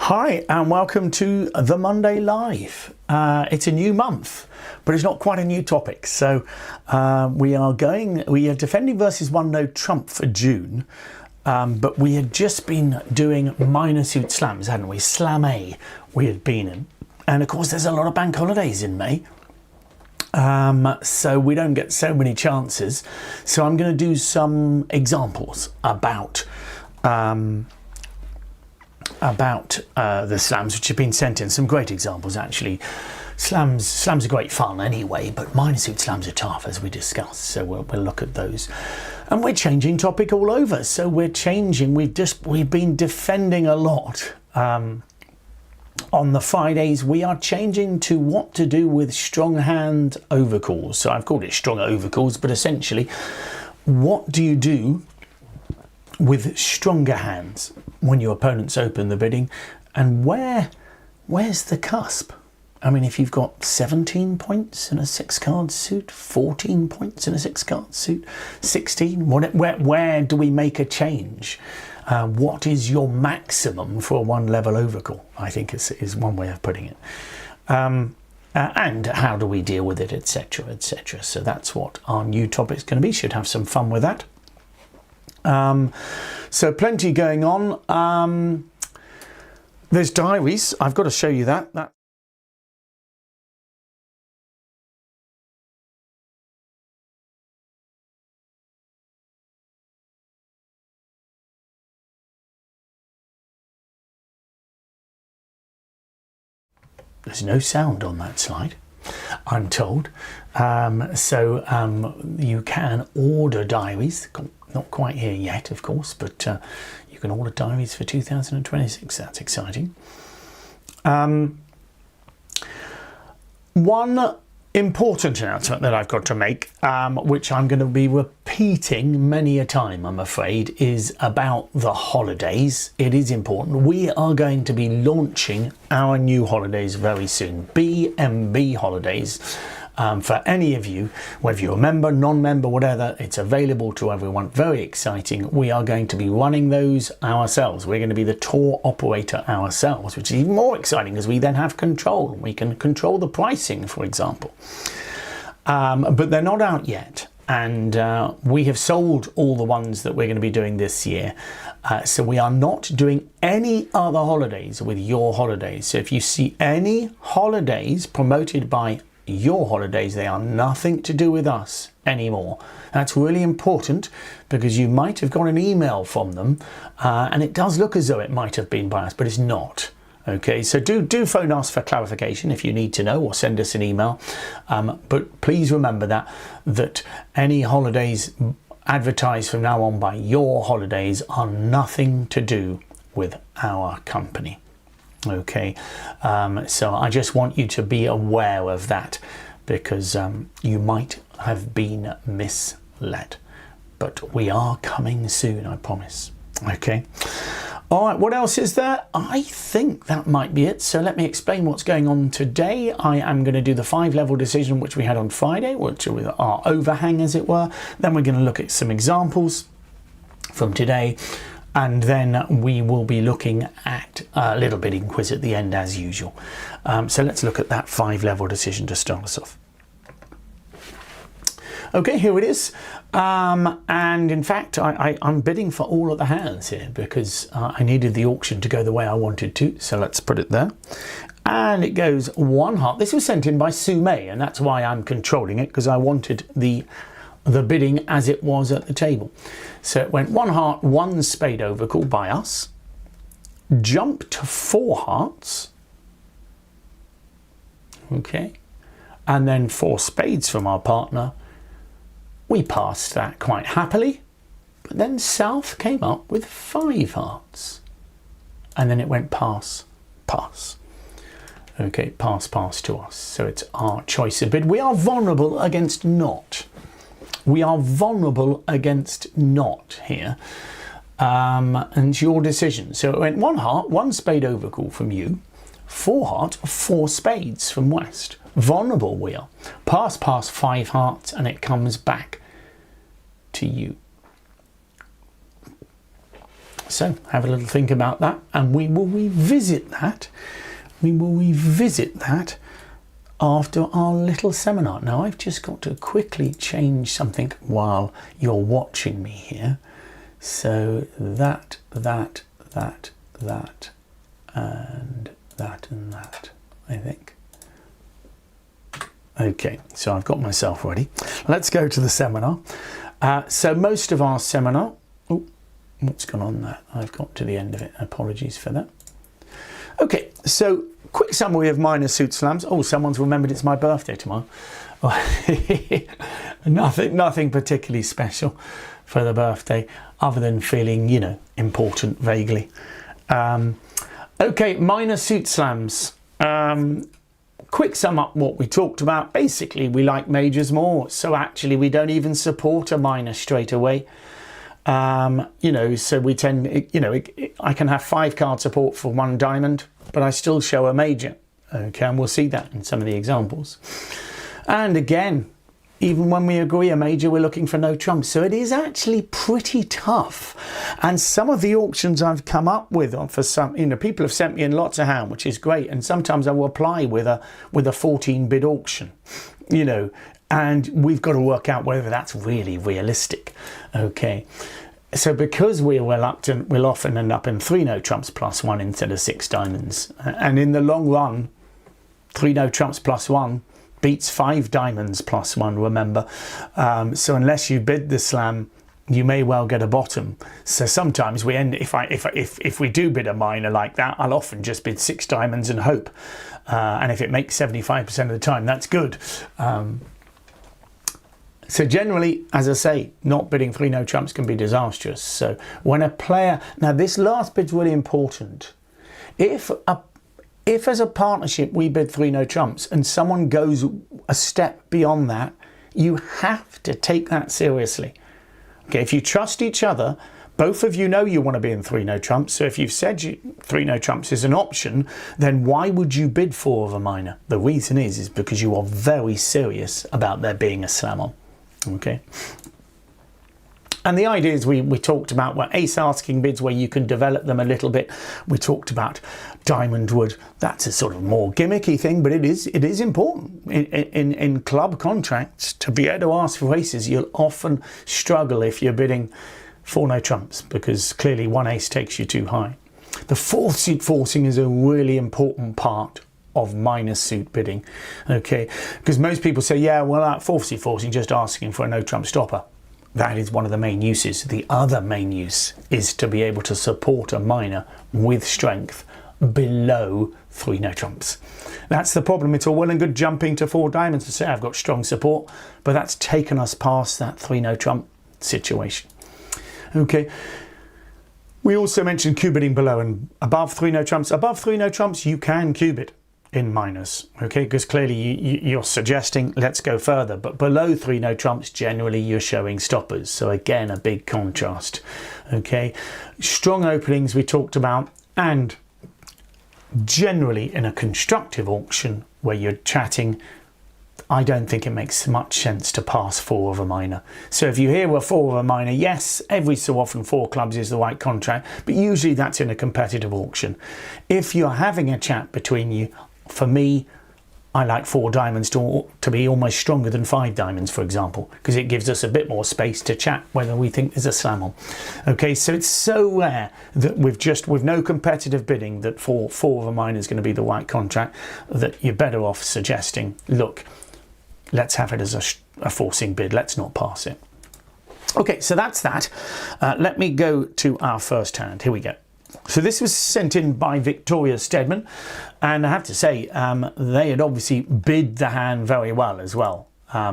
Hi and welcome to the Monday Live. It's a new month, but it's not quite a new topic. So we are defending versus one no trump for June, but we had just been doing minor suit slams, hadn't we? Slam A we had been in, and of course there's a lot of bank holidays in May. So we don't get so many chances. So I'm going to do some examples about the slams which have been sent in. Some great examples actually. Slams are great fun anyway, but minor suit slams are tough, as we discussed. So we'll look at those, and we're changing topic all over. So we're changing. We've been defending a lot. On the Fridays, we are changing to what to do with strong hand overcalls. So I've called it strong overcalls, but essentially, what do you do with stronger hands when your opponents open the bidding, and where's the cusp? I mean, if you've got 17 points in a 6-card suit, 14 points in a 6-card suit, 16, where do we make a change? What is your maximum for a one-level overcall? I think is one way of putting it. And how do we deal with it, etc., etc. So that's what our new topic's going to be. Should have some fun with that. So plenty going on. There's diaries. I've got to show you that. There's no sound on that slide, I'm told. So you can order diaries. Not quite here yet, of course, but you can order diaries for 2026. That's exciting. One important announcement that I've got to make, which I'm going to be repeating many a time, I'm afraid, is about the holidays. It is important. We are going to be launching our new holidays very soon. BMB holidays. For any of you, whether you're a member, non-member, whatever, it's available to everyone. Very exciting. We are going to be running those ourselves. We're going to be the tour operator ourselves, which is even more exciting because we then have control. We can control the pricing, for example. But they're not out yet. And we have sold all the ones that we're going to be doing this year. So we are not doing any other holidays with your holidays. So if you see any holidays promoted by your holidays, they are nothing to do with us anymore. That's really important because you might have got an email from them and it does look as though it might have been by us, but it's not. Okay, so do phone us for clarification if you need to know, or send us an email. But please remember that any holidays advertised from now on by your holidays are nothing to do with our company. Okay, so I just want you to be aware of that because you might have been misled, but we are coming soon, I promise. Okay, all right, what else is there? I think that might be it. So let me explain what's going on today. I am going to do the 5-level decision which we had on Friday, which was our overhang, as it were. Then we're going to look at some examples from today. And then we will be looking at a little bidding quiz at the end, as usual. So let's look at that 5-level decision to start us off. Okay, here it is. And in fact, I'm bidding for all of the hands here because I needed the auction to go the way I wanted to. So let's put it there. And it goes 1 heart. This was sent in by Sue May, and that's why I'm controlling it, because I wanted the bidding as it was at the table. So it went 1 heart, 1 spade overcall by us, jump to 4 hearts, okay, and then 4 spades from our partner. We passed that quite happily, but then South came up with 5 hearts, and then it went pass, pass. Okay, pass, pass to us. So it's our choice of bid. We are vulnerable against not. We are vulnerable against not here, and it's your decision. So it went 1 heart, 1 spade overcall from you, 4 heart, 4 spades from West. Vulnerable we are. Pass, pass, 5 hearts, and it comes back to you. So have a little think about that, and we will revisit that. We will revisit that after our little seminar. Now I've just got to quickly change something while you're watching me here. So that, and that, and that, I think. Okay, so I've got myself ready. Let's go to the seminar. So most of our seminar, oh, what's gone on there? I've got to the end of it. Apologies for that. Okay, so quick summary of minor suit slams. Oh, someone's remembered it's my birthday tomorrow. Nothing particularly special for the birthday, other than feeling, you know, important vaguely. Okay, minor suit slams. Quick sum up what we talked about. Basically, we like majors more, so actually we don't even support a minor straight away. You know, so we tend, you know, I can have 5 card support for 1 diamond, but I still show a major. Okay, and we'll see that in some of the examples. And again, even when we agree a major, we're looking for no trumps. So it is actually pretty tough. And some of the auctions I've come up with for some, you know, people have sent me in lots of hand, which is great. And sometimes I will apply with a 14 bid auction, you know, and we've got to work out whether that's really realistic. Okay. So because we're reluctant, we'll often end up in 3 no trumps plus 1 instead of 6 diamonds. And in the long run, 3 no trumps plus 1 beats 5 diamonds plus 1, remember. So unless you bid the slam, you may well get a bottom. So sometimes we end, if we do bid a minor like that, I'll often just bid 6 diamonds and hope. And if it makes 75% of the time, that's good. So generally, as I say, not bidding 3 no trumps can be disastrous. So when a player, now this last bit's really important. If as a partnership we bid 3 no trumps and someone goes a step beyond that, you have to take that seriously. Okay, if you trust each other, both of you know you want to be in 3 no trumps. So if you've said 3 no trumps is an option, then why would you bid 4 of a minor? The reason is because you are very serious about there being a slam on. Okay. And the ideas we talked about were ace asking bids where you can develop them a little bit. We talked about diamond wood. That's a sort of more gimmicky thing, but it is important in club contracts to be able to ask for aces. You'll often struggle if you're bidding 4 no trumps because clearly 1 ace takes you too high. The 4th suit forcing is a really important part of minor suit bidding. Okay, because most people say, yeah, well, that 4th suit forcing just asking for a no trump stopper. That is one of the main uses. The other main use is to be able to support a minor with strength below 3 no trumps. That's the problem. It's all well and good jumping to 4 diamonds to say I've got strong support, but that's taken us past that 3 no trump situation. Okay. We also mentioned Q-bidding below and above 3 no trumps. Above 3 no trumps, you can Q-bid in minors, okay, because clearly you're suggesting let's go further, but below 3 no trumps generally you're showing stoppers, so again a big contrast. Okay, strong openings we talked about, and generally in a constructive auction where you're chatting, I don't think it makes much sense to pass 4 of a minor. So if you hear a 4 of a minor, yes, every so often 4 clubs is the right contract, but usually that's in a competitive auction. If you're having a chat between you, for me, I like 4 diamonds to be almost stronger than 5 diamonds, for example, because it gives us a bit more space to chat whether we think there's a slam on. Okay, so it's so rare that with no competitive bidding that 4 of a minor is going to be the right contract, that you're better off suggesting, look, let's have it as a forcing bid, let's not pass it. Okay, so that's that. Let me go to our first hand. Here we go. So this was sent in by Victoria Stedman, and I have to say they had obviously bid the hand very well as well,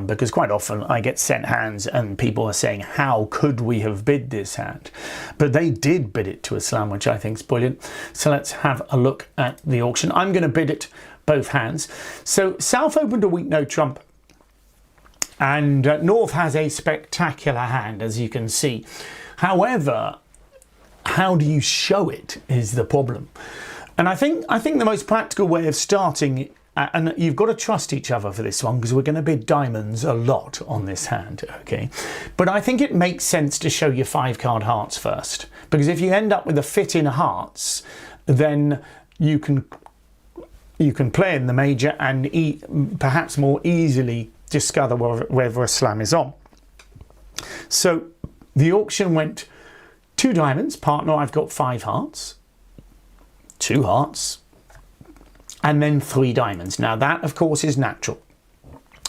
because quite often I get sent hands and people are saying, how could we have bid this hand? But they did bid it to a slam, which I think is brilliant. So let's have a look at the auction. I'm going to bid it both hands. So South opened a weak no trump, and North has a spectacular hand, as you can see. However, how do you show it is the problem. And I think the most practical way of starting and you've got to trust each other for this one because we're going to bid diamonds a lot on this hand, okay? But I think it makes sense to show your 5-card hearts first, because if you end up with a fit in hearts, then you can play in the major and perhaps more easily discover whether a slam is on. So the auction went 2 diamonds, partner, I've got 5 hearts, 2 hearts, and then 3 diamonds. Now that, of course, is natural.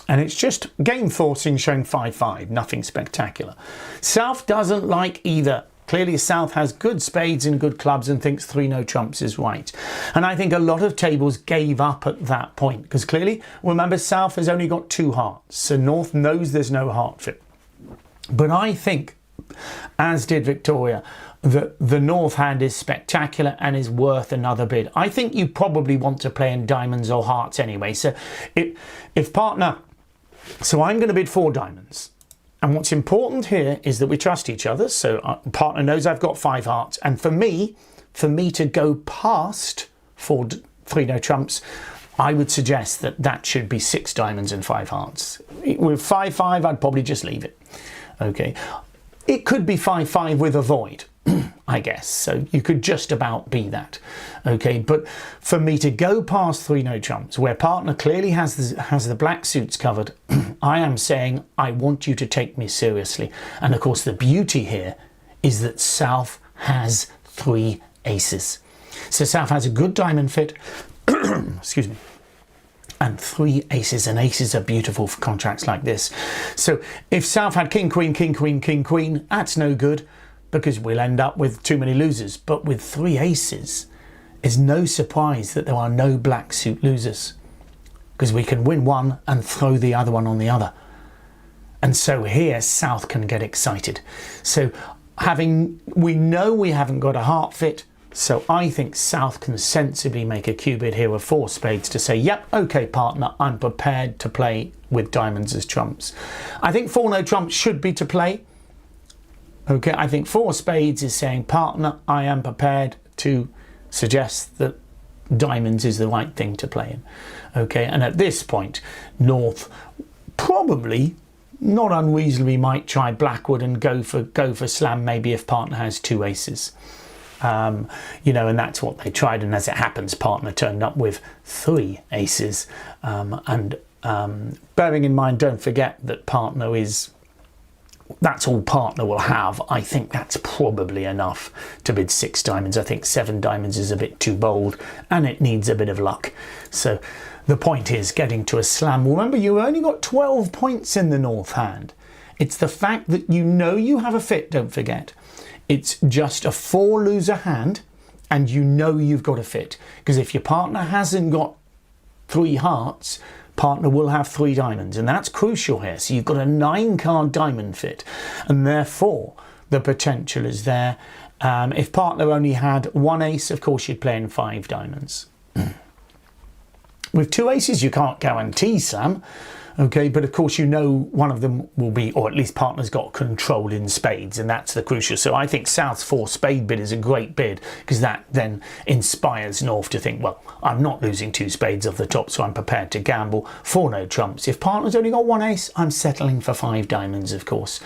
And it's just game forcing, showing 5-5, nothing spectacular. South doesn't like either. Clearly South has good spades and good clubs and thinks 3 no trumps is right. And I think a lot of tables gave up at that point, because clearly, remember, South has only got 2 hearts, so North knows there's no heart fit. But I think, as did Victoria, that the North hand is spectacular and is worth another bid. I think you probably want to play in diamonds or hearts anyway. So if partner, so I'm going to bid 4 diamonds. And what's important here is that we trust each other. So partner knows I've got 5 hearts. And for me to go past 3 no trumps, I would suggest that should be 6 diamonds and 5 hearts. With 5-5, I'd probably just leave it. Okay. It could be 5-5 with a void, I guess. So you could just about be that. Okay. But for me to go past 3 no trumps, where partner clearly has the black suits covered, I am saying I want you to take me seriously. And of course, the beauty here is that South has 3 aces. So South has a good diamond fit, excuse me, and 3 aces, and aces are beautiful for contracts like this. So if South had king, queen, king, queen, king, queen, that's no good, because we'll end up with too many losers. But with 3 aces, it's no surprise that there are no black suit losers, because we can win one and throw the other one on the other. And so here South can get excited. So we know we haven't got a heart fit, so I think South can sensibly make a cue bid here with 4 spades to say, yep, okay, partner, I'm prepared to play with diamonds as trumps. I think 4 no trumps should be to play. Okay, I think 4 spades is saying, partner, I am prepared to suggest that diamonds is the right thing to play in. Okay, and at this point, North probably, not unreasonably, might try Blackwood and go for slam, maybe if partner has 2 aces. You know, and that's what they tried, and as it happens, partner turned up with 3 aces, and bearing in mind, don't forget that partner that's all partner will have. I think that's probably enough to bid 6 diamonds. I think 7 diamonds is a bit too bold and it needs a bit of luck. So the point is getting to a slam. Remember, you only got 12 points in the North hand. It's the fact that you know you have a fit, don't forget. It's just a 4 loser hand and you know you've got a fit. Because if your partner hasn't got 3 hearts, partner will have 3 diamonds, and that's crucial here. So you've got a 9-card diamond fit, and therefore the potential is there. If partner only had 1 ace, of course you'd play in 5 diamonds. With 2 aces, you can't guarantee Sam. Okay, but of course you know one of them will be, or at least partner's got control in spades, and that's the crucial. So I think South's 4 spade bid is a great bid, because that then inspires North to think, well, I'm not losing 2 spades off the top, so I'm prepared to gamble 4 no trumps. If partner's only got 1 ace, I'm settling for 5 diamonds, of course.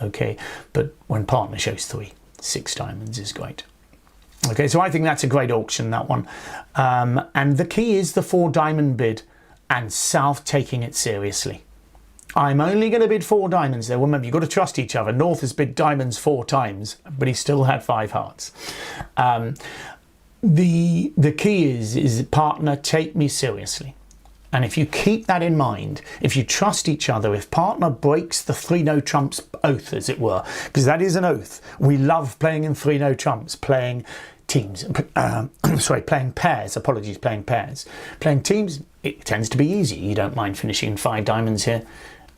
Okay, but when partner shows 3, 6 diamonds is great. Okay, so I think that's a great auction, that one. And the key is the 4 diamond bid, and South taking it seriously. I'm only going to bid 4 diamonds there. Remember, you've got to trust each other. North has bid diamonds 4 times, but he still had 5 hearts. The key is partner, take me seriously. And if you keep that in mind, if you trust each other, if partner breaks the 3 no trumps oath, as it were, because that is an oath. We love playing in 3 no trumps, playing teams, playing pairs, playing pairs. Playing teams, it tends to be easy. You don't mind finishing in 5 diamonds here.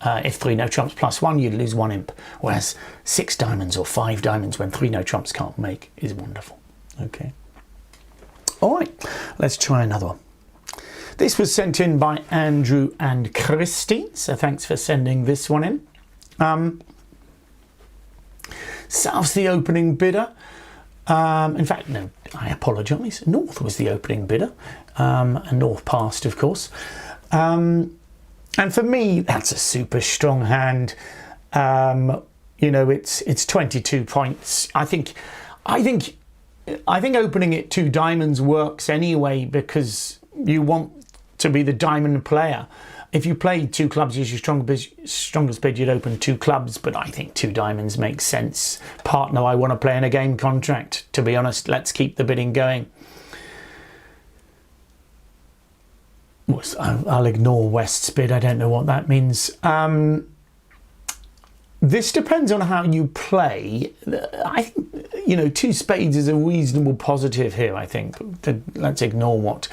If 3 no trumps plus 1, you'd lose 1 imp. Whereas 6 diamonds or 5 diamonds when 3 no trumps can't make is wonderful. Okay. All right, let's try another one. This was sent in by Andrew and Christy, so thanks for sending this one in. South's the opening bidder. In fact, no, I apologise. North was the opening bidder. and North passed, of course. And for me, that's a super strong hand. You know, it's 22 points. I think opening it 2 diamonds works anyway, because you want to be the diamond player. If you play 2 clubs as your strongest bid, you'd open 2 clubs, but I think 2 diamonds makes sense. Partner, I want to play in a game contract. To be honest, let's keep the bidding going. I'll ignore West's bid. I don't know what that means. This depends on how you play. I think, you know, 2 spades is a reasonable positive here, I think. Let's ignore what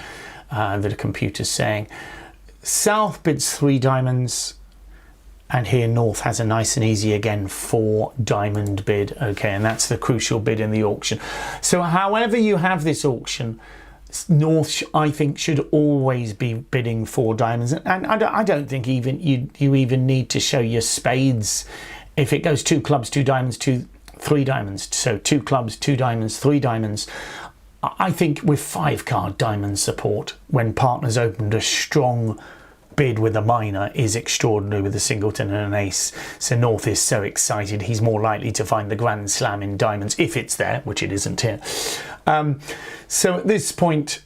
the computer's saying. South bids 3 diamonds, and here North has a nice and easy, again, 4 diamond bid. Okay, and that's the crucial bid in the auction. So however you have this auction, North, I think, should always be bidding 4 diamonds. And I don't think even you even need to show your spades. If it goes 2 clubs, 2 diamonds, 3 diamonds, so 2 clubs, 2 diamonds, 3 diamonds, I think with 5 card diamond support, when partners opened a strong bid with a minor, is extraordinary with a singleton and an ace. So North is so excited, he's more likely to find the grand slam in diamonds, if it's there, which it isn't here. So at this point,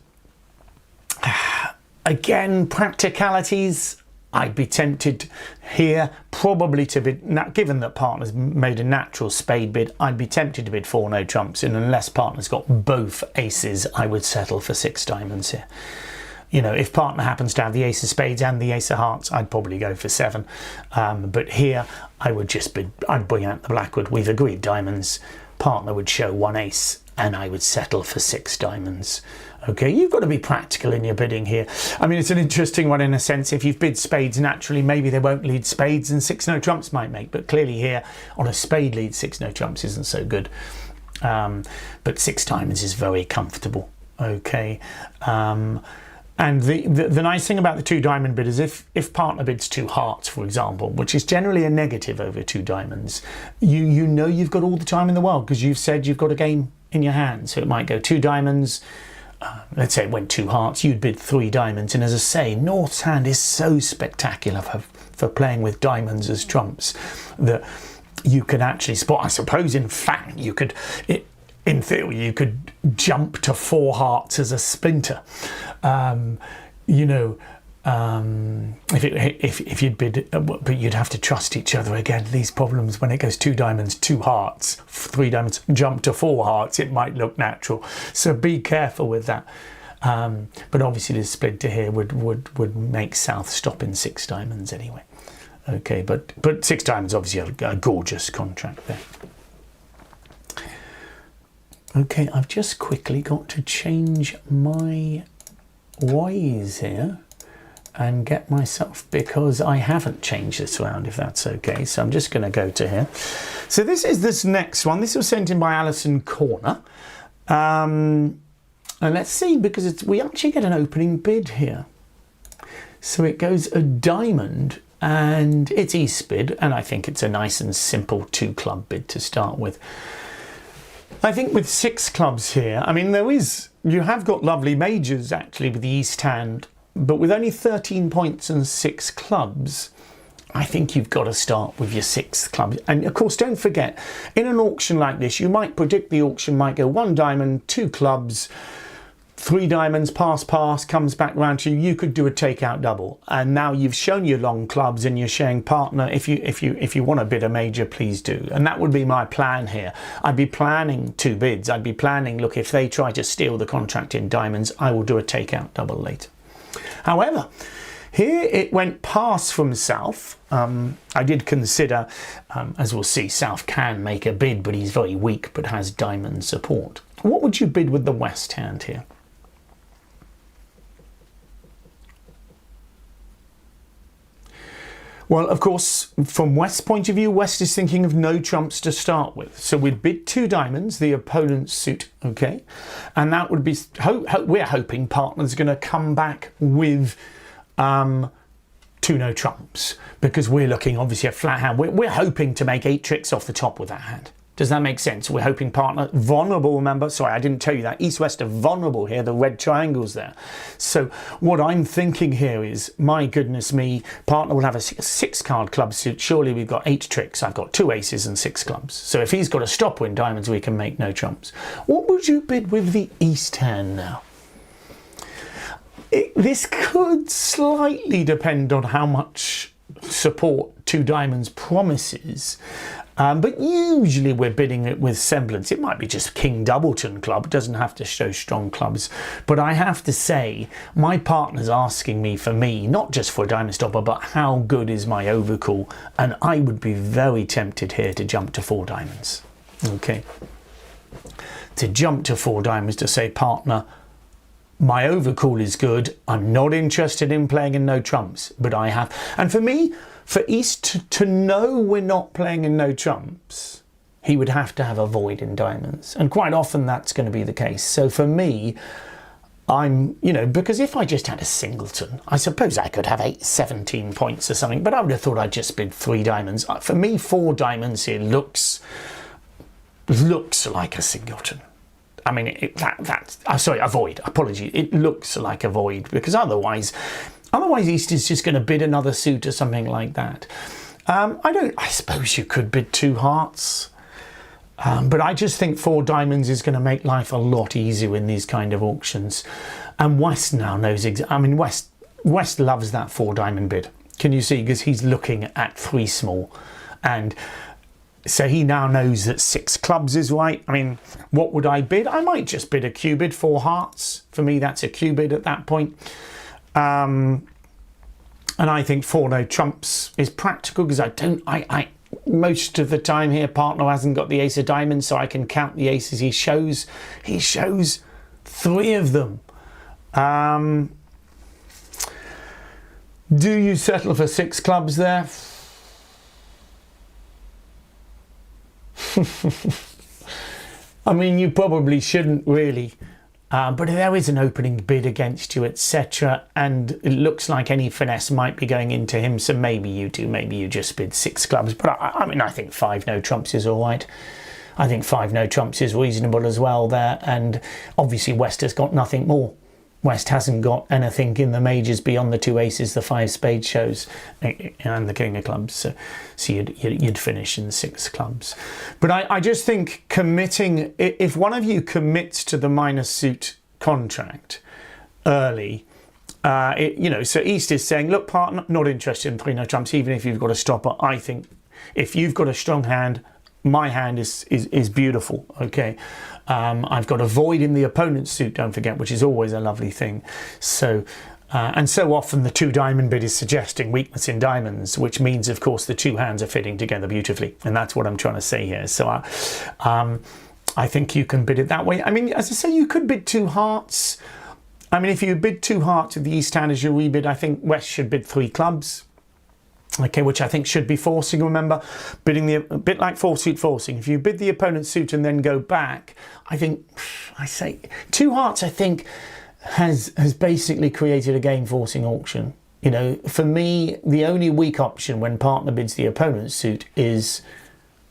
again, practicalities, I'd be tempted here probably to bid, given that partner's made a natural spade bid, I'd be tempted to bid 4 no trumps, and unless partner's got both aces, I would settle for 6 diamonds here. You know, if partner happens to have the ace of spades and the ace of hearts, I'd probably go for 7. But here, I would just bid, I'd bring out the blackwood. We've agreed diamonds. Partner would show 1 ace, and I would settle for 6 diamonds. Okay, you've got to be practical in your bidding here. I mean, it's an interesting one in a sense. If you've bid spades naturally, maybe they won't lead spades, and 6 no trumps might make. But clearly here, on a spade lead, 6 no trumps isn't so good. But 6 diamonds is very comfortable. Okay. And the nice thing about the 2 diamond bid is if partner bids 2 hearts, for example, which is generally a negative over 2 diamonds, you know you've got all the time in the world, because you've said you've got a game in your hand. So it might go 2 diamonds. Let's say it went 2 hearts, you'd bid 3 diamonds. And as I say, North's hand is so spectacular for playing with diamonds as trumps that you can actually spot. I suppose, in fact, you could, in theory, you could jump to 4 hearts as a splinter. You know, if you'd bid, but you'd have to trust each other again. These problems when it goes 2 diamonds, 2 hearts, 3 diamonds, jump to 4 hearts, it might look natural. So be careful with that. But obviously the splinter here would make South stop in 6 diamonds anyway. Okay, but 6 diamonds obviously a gorgeous contract there. Okay, I've just quickly got to change my ways here and get myself, because I haven't changed this around, if that's okay. So I'm just going to go to here. So this is this next one. This was sent in by Alison Corner. And let's see, because we actually get an opening bid here. So it goes a diamond, and it's East bid, and I think it's a nice and simple 2 club bid to start with. I think with 6 clubs here, I mean, you have got lovely majors actually with the East hand, but with only 13 points and 6 clubs, I think you've got to start with your 6th club. And of course, don't forget, in an auction like this, you might predict the auction might go 1 diamond, 2 clubs, 3 diamonds, pass, comes back round to you. You could do a takeout double. And now you've shown your long clubs and you're showing partner. If you want to bid a major, please do. And that would be my plan here. I'd be planning 2 bids. I'd be planning, look, if they try to steal the contract in diamonds, I will do a takeout double later. However, here it went pass from South. I did consider, as we'll see, South can make a bid, but he's very weak, but has diamond support. What would you bid with the West hand here? Well, of course, from West's point of view, West is thinking of no trumps to start with. So we'd bid 2 diamonds, the opponent's suit, okay? And that would be, we're hoping partner's going to come back with 2 no trumps, because we're looking obviously a flat hand. We're hoping to make 8 tricks off the top with that hand. Does that make sense? We're hoping partner, vulnerable, remember? Sorry, I didn't tell you that. East-West are vulnerable here, the red triangles there. So what I'm thinking here is, my goodness me, partner will have a 6-card club suit. Surely we've got 8 tricks. I've got 2 aces and 6 clubs. So if he's got a stop win diamonds, we can make no trumps. What would you bid with the East hand now? This could slightly depend on how much support 2 diamonds promises. But usually we're bidding it with semblance. It might be just King Doubleton club. It doesn't have to show strong clubs. But I have to say, my partner's asking me for me, not just for a diamond stopper, but how good is my overcall? And I would be very tempted here to jump to 4 diamonds. Okay. To jump to 4 diamonds to say, partner, my overcall is good. I'm not interested in playing in no trumps, but I have. And for me, for East to know we're not playing in no trumps, he would have to have a void in diamonds. And quite often that's going to be the case. So for me, I'm, because if I just had a singleton, I suppose I could have 17 points or something, but I would have thought I'd just bid 3 diamonds. For me, 4 diamonds here looks like a singleton. I mean, sorry, a void, apology. It looks like a void because otherwise East is just going to bid another suit or something like that. I suppose you could bid 2 hearts. But I just think 4 diamonds is going to make life a lot easier in these kind of auctions. And West now knows West loves that 4 diamond bid. Can you see? Because he's looking at 3 small. And so he now knows that 6 clubs is right. I mean, what would I bid? I might just bid a Q bid, 4 hearts. For me, that's a Q bid at that point. And I think 4 no trumps is practical because I most of the time here partner hasn't got the ace of diamonds, so I can count the aces he shows. He shows 3 of them. Do you settle for 6 clubs there? I mean, you probably shouldn't really. But there is an opening bid against you, etc. And it looks like any finesse might be going into him. So maybe you do. Maybe you just bid 6 clubs. But I think 5 no trumps is all right. I think 5 no trumps is reasonable as well there. And obviously West has got nothing more. West hasn't got anything in the majors beyond the 2 aces, the 5 spade shows, and the king of clubs. So you'd finish in 6 clubs. But I just think committing, if one of you commits to the minor suit contract early, so East is saying, look, partner, not interested in 3 no trumps, even if you've got a stopper. I think if you've got a strong hand, my hand is beautiful, okay? I've got a void in the opponent's suit, don't forget, which is always a lovely thing. So, and so often the 2 diamond bid is suggesting weakness in diamonds, which means, of course, the 2 hands are fitting together beautifully. And that's what I'm trying to say here. So I think you can bid it that way. I mean, as I say, you could bid 2 hearts. I mean, if you bid 2 hearts with the East hand as your rebid, I think West should bid 3 clubs. Okay, which I think should be forcing. Remember, bidding a bit like 4-suit forcing. If you bid the opponent's suit and then go back, I say 2 hearts. I think has basically created a game forcing auction. For me, the only weak option when partner bids the opponent's suit is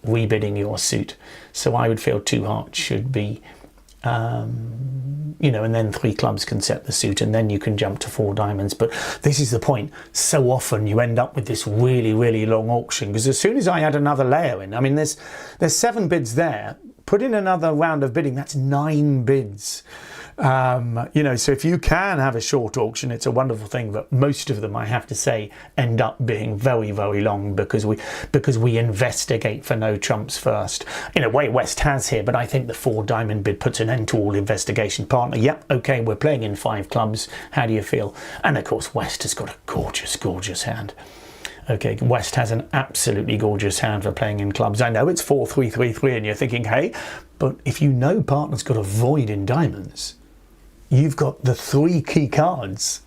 rebidding your suit. So I would feel 2 hearts should be. And then 3 clubs can set the suit, and then you can jump to 4 diamonds. But this is the point. So often you end up with this really, really long auction, because as soon as I add another layer in, I mean, there's 7 bids there. Put in another round of bidding, that's 9 bids. So if you can have a short auction, it's a wonderful thing, but most of them, I have to say, end up being very, very long because we investigate for no trumps first. In a way, West has here, but I think the 4 diamond bid puts an end to all investigation. Partner, yep, okay, we're playing in 5 clubs. How do you feel? And of course, West has got a gorgeous, gorgeous hand. Okay, West has an absolutely gorgeous hand for playing in clubs. I know it's 4-3-3-3 and you're thinking, hey, but if you know partner's got a void in diamonds, you've got the 3 key cards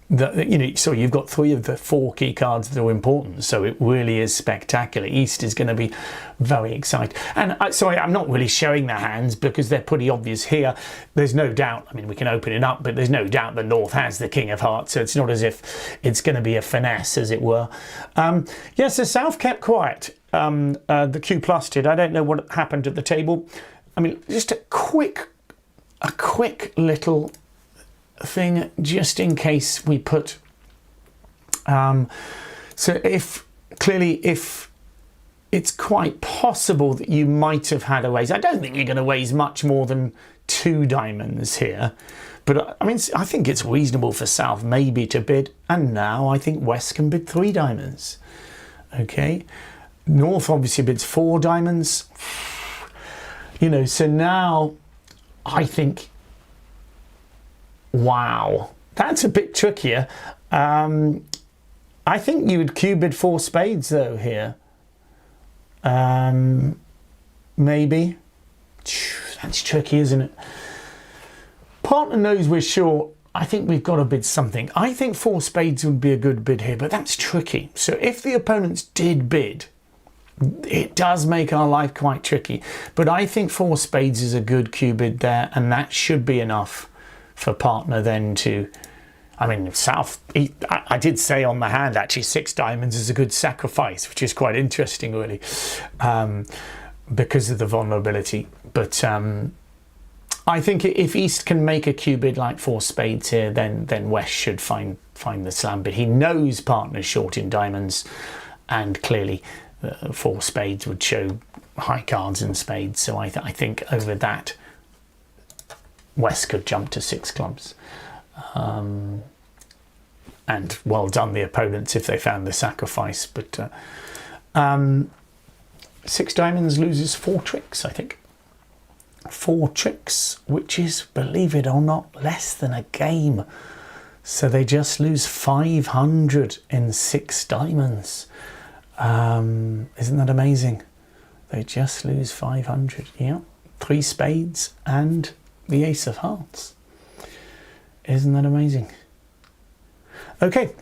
that, so you've got 3 of the 4 key cards that are important. So it really is spectacular. East is going to be very excited. And sorry, I'm not really showing the hands because they're pretty obvious here. There's no doubt, I mean, we can open it up, but there's no doubt the North has the King of Hearts. So it's not as if it's going to be a finesse, as it were. Yes, the South kept quiet. the Q Plus did. I don't know what happened at the table. I mean, just a quick little thing, just in case we put. So if it's quite possible that you might have had a raise. I don't think you're going to raise much more than 2 diamonds here. But I mean, I think it's reasonable for South maybe to bid. And now I think West can bid 3 diamonds. Okay. North obviously bids 4 diamonds. You know, so now I think, wow, that's a bit trickier. I think you would Q bid 4 spades though here. Maybe. That's tricky, isn't it? Partner knows we're short. I think we've got to bid something. I think 4 spades would be a good bid here, but that's tricky. So if the opponents did bid, it does make our life quite tricky. But I think 4 spades is a good Q bid there, and that should be enough for partner then to... I mean, South, I did say on the hand, actually, 6 diamonds is a good sacrifice, which is quite interesting, really, because of the vulnerability. But I think if East can make a Q bid like 4 spades here, then West should find the slam bid. He knows partner's short in diamonds, and clearly 4 spades would show high cards and spades. So I think over that, West could jump to 6 clubs. And well done the opponents if they found the sacrifice, but 6 diamonds loses 4 tricks, I think. 4 tricks, which is, believe it or not, less than a game. So they just lose 500 in 6 diamonds. Isn't that amazing? They just lose 500. Yeah, 3 spades and the ace of hearts. Isn't that amazing? Okay,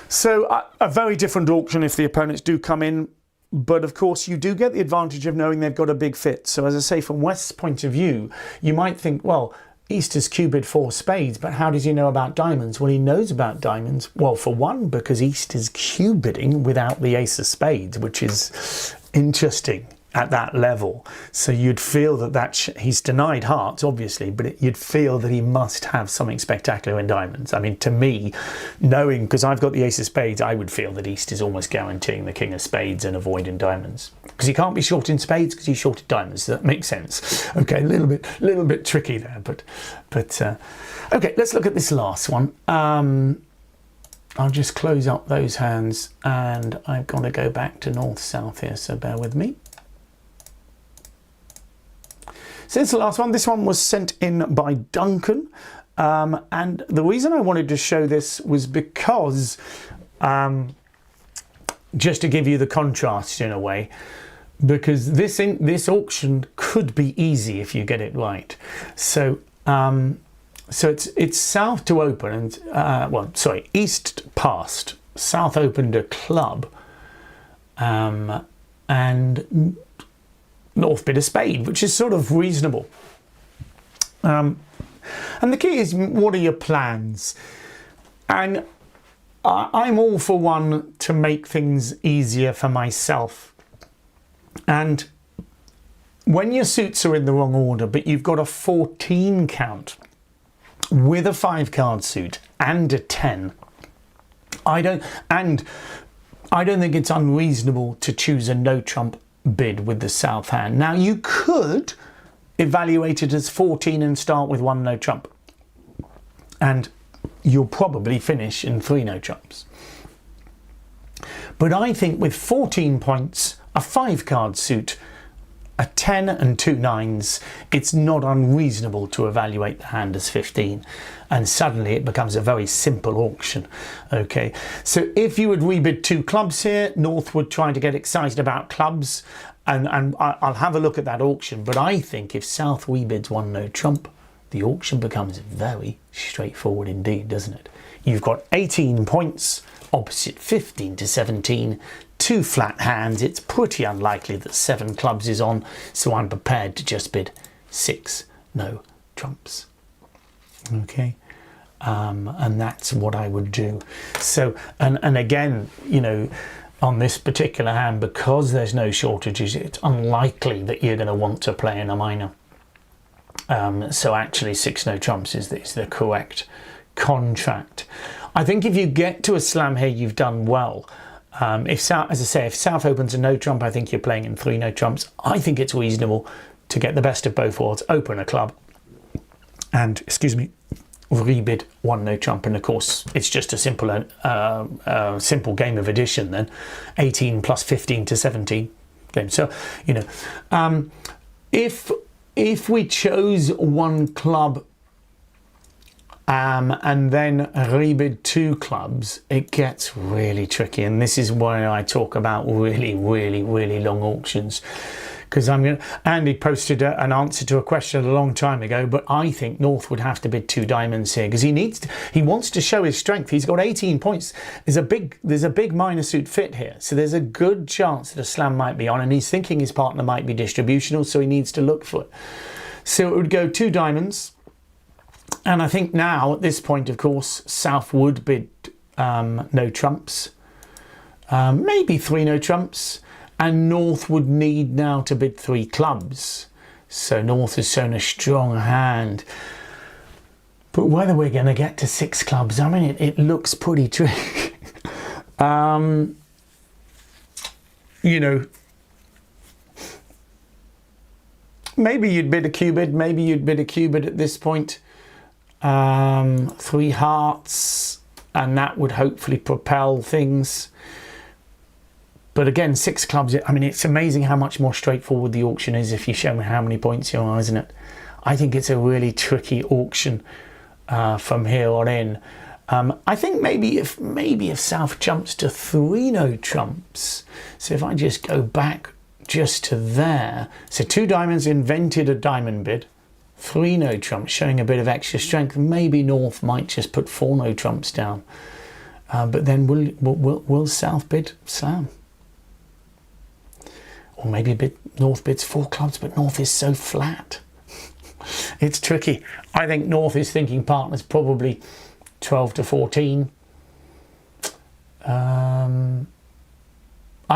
so a very different auction if the opponents do come in, but of course you do get the advantage of knowing they've got a big fit. So as I say, from West's point of view, you might think, well, East has Q bid 4 spades, but how does he know about diamonds? Well, he knows about diamonds, well, for one, because East is Q bidding without the ace of spades, which is interesting at that level. So you'd feel that he's denied hearts, obviously, but you'd feel that he must have something spectacular in diamonds. I mean, to me, knowing, because I've got the ace of spades, I would feel that East is almost guaranteeing the king of spades and avoiding diamonds, because he can't be short in spades because he's short in diamonds. So that makes sense. Okay, a little bit tricky there, but okay, let's look at this last one. I'll just close up those hands, and I've got to go back to north-south here, so bear with me. So this is the last one. This one was sent in by Duncan. And the reason I wanted to show this was because, just to give you the contrast in a way, because this auction could be easy if you get it right. So it's South to open, and East passed. South opened a club, and North bid a spade, which is sort of reasonable. And the key is, what are your plans? And I'm all for one to make things easier for myself. And when your suits are in the wrong order, but you've got a 14 count with a 5-card suit and a 10, I don't think it's unreasonable to choose a no trump bid with the South hand. Now you could evaluate it as 14 and start with 1 no trump, and you'll probably finish in 3 no trumps. But I think with 14 points, a 5-card suit, a 10 and 2 nines, it's not unreasonable to evaluate the hand as 15, and suddenly it becomes a very simple auction. Okay, so if you would rebid 2 clubs here, North would try to get excited about clubs, and I'll have a look at that auction. But I think if South rebids 1 no trump, the auction becomes very straightforward indeed, doesn't it? You've got 18 points opposite 15 to 17, 2 flat hands. It's pretty unlikely that 7 clubs is on, so I'm prepared to just bid 6 no trumps. Okay, and that's what I would do. So, and again, you know, on this particular hand, because there's no shortages, it's unlikely that you're going to want to play in a minor. So actually 6 no trumps is the correct contract. I think if you get to a slam here, you've done well. If South opens a no trump, I think you're playing in 3 no trumps. I think it's reasonable to get the best of both worlds, open a club and, rebid 1 no trump. And of course, it's just a simple simple game of addition then, 18 plus 15 to 17 games. So, if we chose 1 club and then rebid 2 clubs, it gets really tricky. And this is why I talk about really, really, really long auctions. Because Andy posted an answer to a question a long time ago, but I think North would have to bid 2 diamonds here because he wants to show his strength. He's got 18 points. There's a big minor suit fit here, so there's a good chance that a slam might be on, and he's thinking his partner might be distributional, so he needs to look for it. So it would go 2 diamonds, and I think now at this point, of course, South would bid no trumps, maybe 3 no trumps. And North would need now to bid 3 clubs. So North has shown a strong hand. But whether we're going to get to 6 clubs, I mean, it looks pretty tricky. Maybe you'd bid a cubid. Maybe you'd bid a cubid at this point. 3 hearts. And that would hopefully propel things. But again, 6 clubs, I mean, it's amazing how much more straightforward the auction is if you show me how many points you are, isn't it? I think it's a really tricky auction from here on in. I think maybe if South jumps to 3 no trumps, so if I just go back just to there, so 2 diamonds, invented a diamond bid, 3 no trumps, showing a bit of extra strength, maybe North might just put 4 no trumps down. But then will South bid slam? Or maybe North bids 4 clubs, but North is so flat. It's tricky. I think North is thinking partners probably 12 to 14. I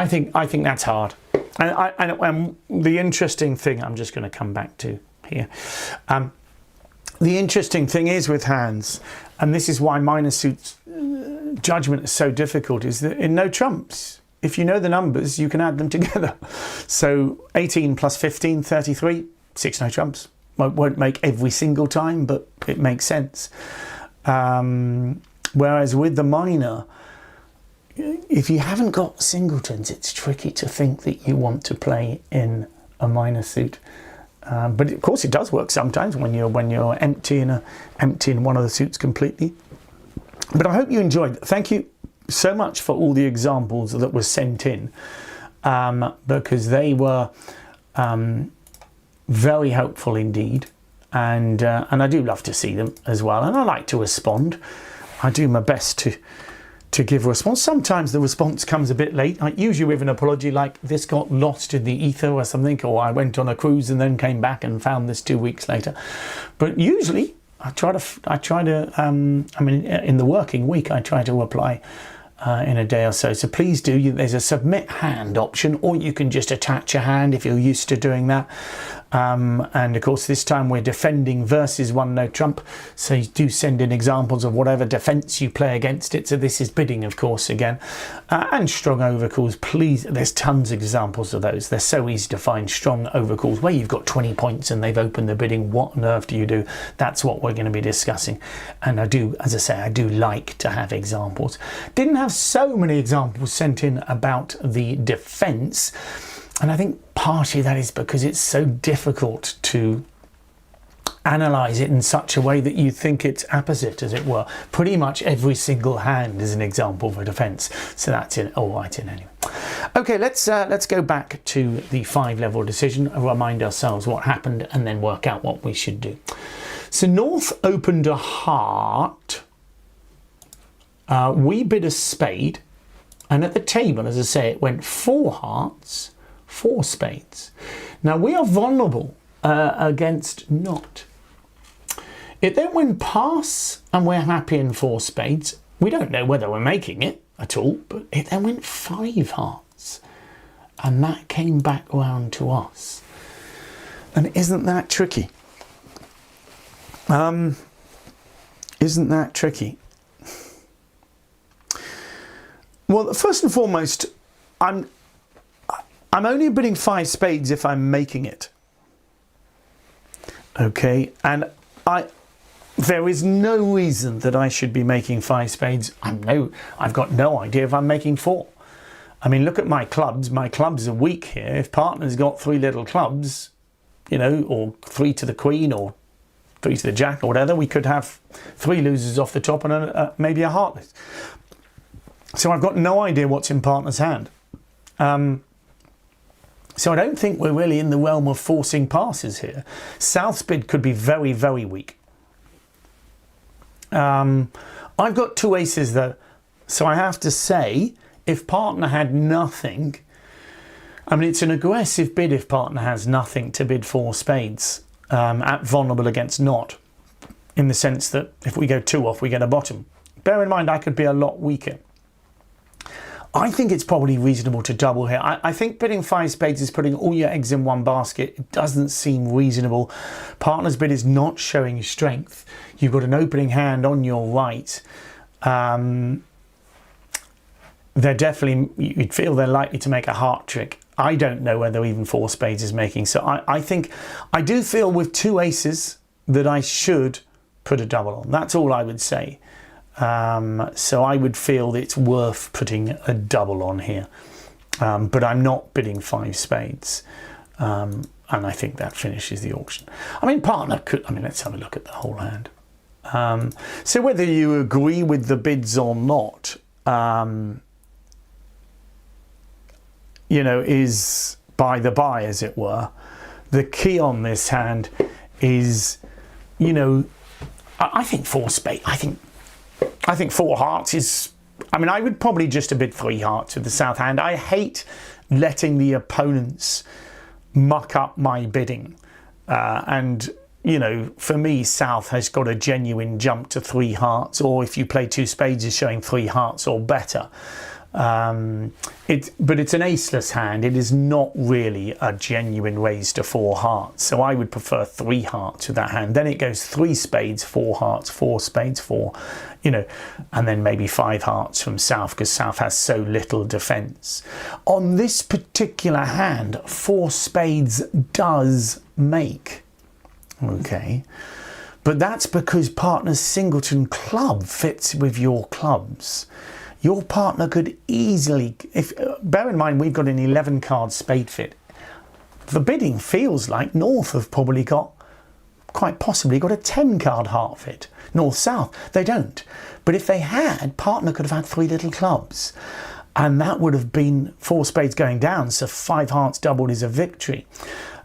think that's hard. And the interesting thing, I'm just going to come back to here. The interesting thing is with hands, and this is why minor suits judgment is so difficult, is that in no trumps, if you know the numbers, you can add them together. So 18 plus 15, 33, 6 no trumps. Won't make every single time, but it makes sense. Whereas with the minor, if you haven't got singletons, it's tricky to think that you want to play in a minor suit. But of course, it does work sometimes when you're empty in one of the suits completely. But I hope you enjoyed. Thank you so much for all the examples that were sent in, because they were very helpful indeed, and I do love to see them as well, and I like to respond. I do my best to give a response. Sometimes the response comes a bit late, like usually with an apology like this got lost in the ether or something, or I went on a cruise and then came back and found this 2 weeks later. But usually I try to I mean, in the working week, I try to reply in a day or so. So please do. There's a submit hand option, or you can just attach a hand if you're used to doing that. And of course, this time we're defending versus 1 no trump. So you do send in examples of whatever defense you play against it. So this is bidding, of course, again. And strong overcalls, please. There's tons of examples of those. They're so easy to find. Strong overcalls where you've got 20 points and they've opened the bidding. What on earth do you do? That's what we're going to be discussing. And I do, as I say, I do like to have examples. Didn't have so many examples sent in about the defense. And I think partly that is because it's so difficult to analyze it in such a way that you think it's apposite, as it were. Pretty much every single hand is an example for defense. So that's it. All right, in anyway. Okay, let's go back to the 5-level decision, remind ourselves what happened, and then work out what we should do. So North opened a heart. We bid a spade, and at the table, as I say, it went 4 hearts, 4 spades. Now we are vulnerable against not. It then went pass, and we're happy in 4 spades. We don't know whether we're making it. at all, but it then went 5 hearts, and that came back round to us. And isn't that tricky? Isn't that tricky? Well, first and foremost, I'm only bidding 5 spades if I'm making it. Okay, and there is no reason that I should be making 5 spades. I've got no idea if I'm making 4. I mean, look at my clubs. My clubs are weak here. If partner's got 3 little clubs, you know, or 3 to the queen or 3 to the jack or whatever, we could have 3 losers off the top and maybe a heartless. So I've got no idea what's in partner's hand. So I don't think we're really in the realm of forcing passes here. South's bid could be very, very weak. I've got 2 aces though, so I have to say, if partner had nothing, I mean, it's an aggressive bid if partner has nothing to bid 4 spades at vulnerable against not, in the sense that if we go 2 off, we get a bottom. Bear in mind, I could be a lot weaker. I think it's probably reasonable to double here. I think bidding 5 spades is putting all your eggs in one basket. It doesn't seem reasonable. Partner's bid is not showing strength. You've got an opening hand on your right. They're definitely, you'd feel they're likely to make a heart trick. I don't know whether even 4 spades is making. So I think, I do feel with 2 aces that I should put a double on. That's all I would say. So I would feel that it's worth putting a double on here. But I'm not bidding 5 spades. And I think that finishes the auction. I mean, partner could, I mean, let's have a look at the whole hand. So whether you agree with the bids or not, you know, is by the by, as it were. The key on this hand is, you know, I think 4 spades, I think 4 hearts is, I mean, I would probably just bid 3 hearts with the south hand. I hate letting the opponents muck up my bidding. And, you know, for me, south has got a genuine jump to 3 hearts, or if you play 2 spades is showing 3 hearts or better. But it's an aceless hand. It is not really a genuine raise to 4 hearts. So I would prefer 3 hearts with that hand. Then it goes 3 spades, 4 hearts, 4 spades, 4, you know, and then maybe 5 hearts from south, because south has so little defense. On this particular hand, 4 spades does make. Okay. But that's because partner's singleton club fits with your clubs. Your partner could easily, bear in mind we've got an 11 card spade fit. The bidding feels like North have probably got, quite possibly got a 10 card heart fit. North-South, they don't. But if they had, partner could have had 3 little clubs. And that would have been 4 spades going down, so 5 hearts doubled is a victory.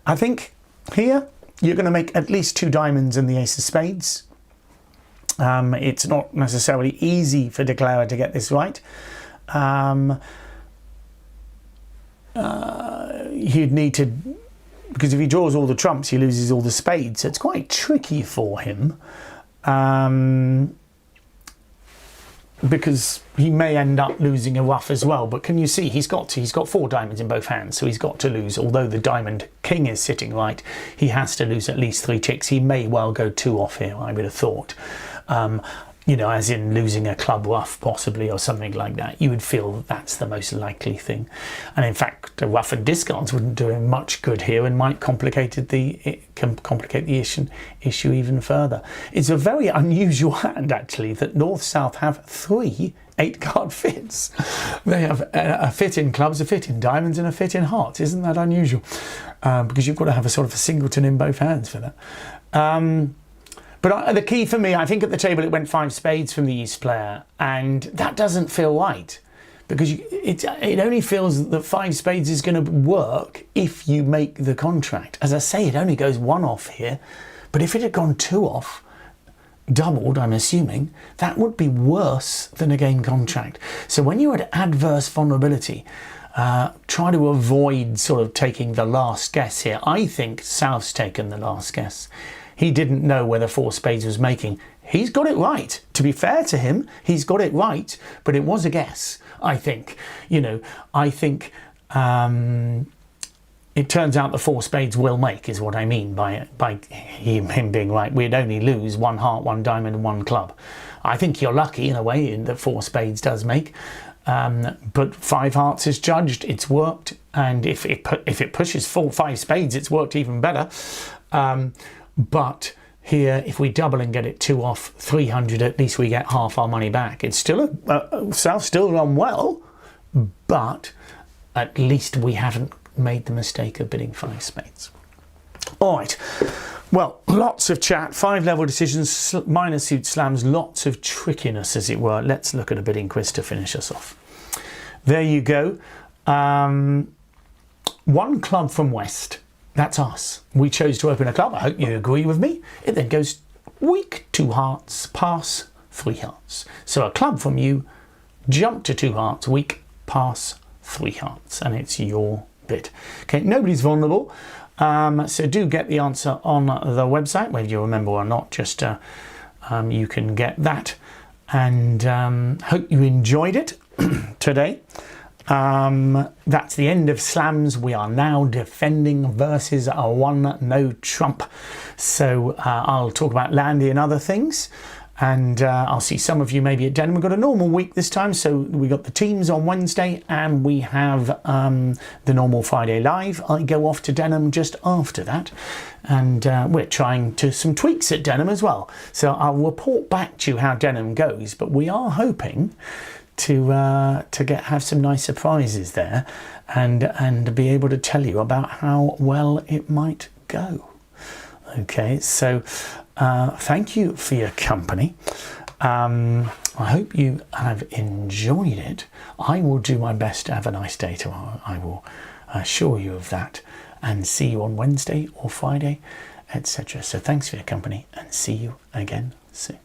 I think here, you're going to make at least 2 diamonds and the ace of spades. It's not necessarily easy for declarer to get this right. He'd need to, because if he draws all the trumps, he loses all the spades. So it's quite tricky for him, because he may end up losing a ruff as well. But can you see he's got 4 diamonds in both hands, so he's got to lose. Although the diamond king is sitting right, he has to lose at least 3 chicks. He may well go 2 off here, I would have thought. You know, as in losing a club ruff possibly, or something like that. You would feel that that's the most likely thing. And in fact, a ruff and discards wouldn't do him much good here, and might complicate the issue even further. It's a very unusual hand, actually, that North-South have 3 8-card fits. They have a fit in clubs, a fit in diamonds, and a fit in hearts. Isn't that unusual? Because you've got to have a sort of a singleton in both hands for that. But the key for me, I think at the table it went 5 spades from the East player, and that doesn't feel right, because it only feels that 5 spades is going to work if you make the contract. As I say, it only goes 1 off here, but if it had gone 2 off, doubled, I'm assuming, that would be worse than a game contract. So when you're at adverse vulnerability, try to avoid sort of taking the last guess here. I think South's taken the last guess. He didn't know whether 4 spades was making. he's got it right. To be fair to him, he's got it right, but it was a guess, I think. I think it turns out the 4 spades will make, is what I mean by him being right. We'd only lose 1 heart, 1 diamond and 1 club. I think you're lucky in a way in that 4 spades does make. But 5 hearts is judged, it's worked, and if it pushes 5 spades, it's worked even better. But here, if we double and get it 2 off 300, at least we get half our money back. It's still South still run well, but at least we haven't made the mistake of bidding 5 spades. All right. Well, lots of chat, 5 level decisions, minor suit slams, lots of trickiness, as it were. Let's look at a bidding quiz to finish us off. There you go. 1 club from West. That's us. We chose to open a club. I hope you agree with me. It then goes weak, 2 hearts, pass, 3 hearts. So a club from you, jump to 2 hearts, weak, pass, 3 hearts. And it's your bid. Okay, nobody's vulnerable. So do get the answer on the website, whether you remember or not, just you can get that. And hope you enjoyed it today. That's the end of slams. We are now defending versus a 1 no trump. So I'll talk about Landy and other things. And I'll see some of you maybe at Denham. We've got a normal week this time, so we got the teams on Wednesday and we have the normal Friday live. I go off to Denham just after that, and we're trying to some tweaks at Denham as well. So I'll report back to you how Denham goes, but we are hoping to have some nice surprises there and be able to tell you about how well it might go. Okay, so thank you for your company. I hope you have enjoyed it. I will do my best to have a nice day tomorrow. I will assure you of that, and see you on Wednesday or Friday, etc. So thanks for your company, and see you again soon.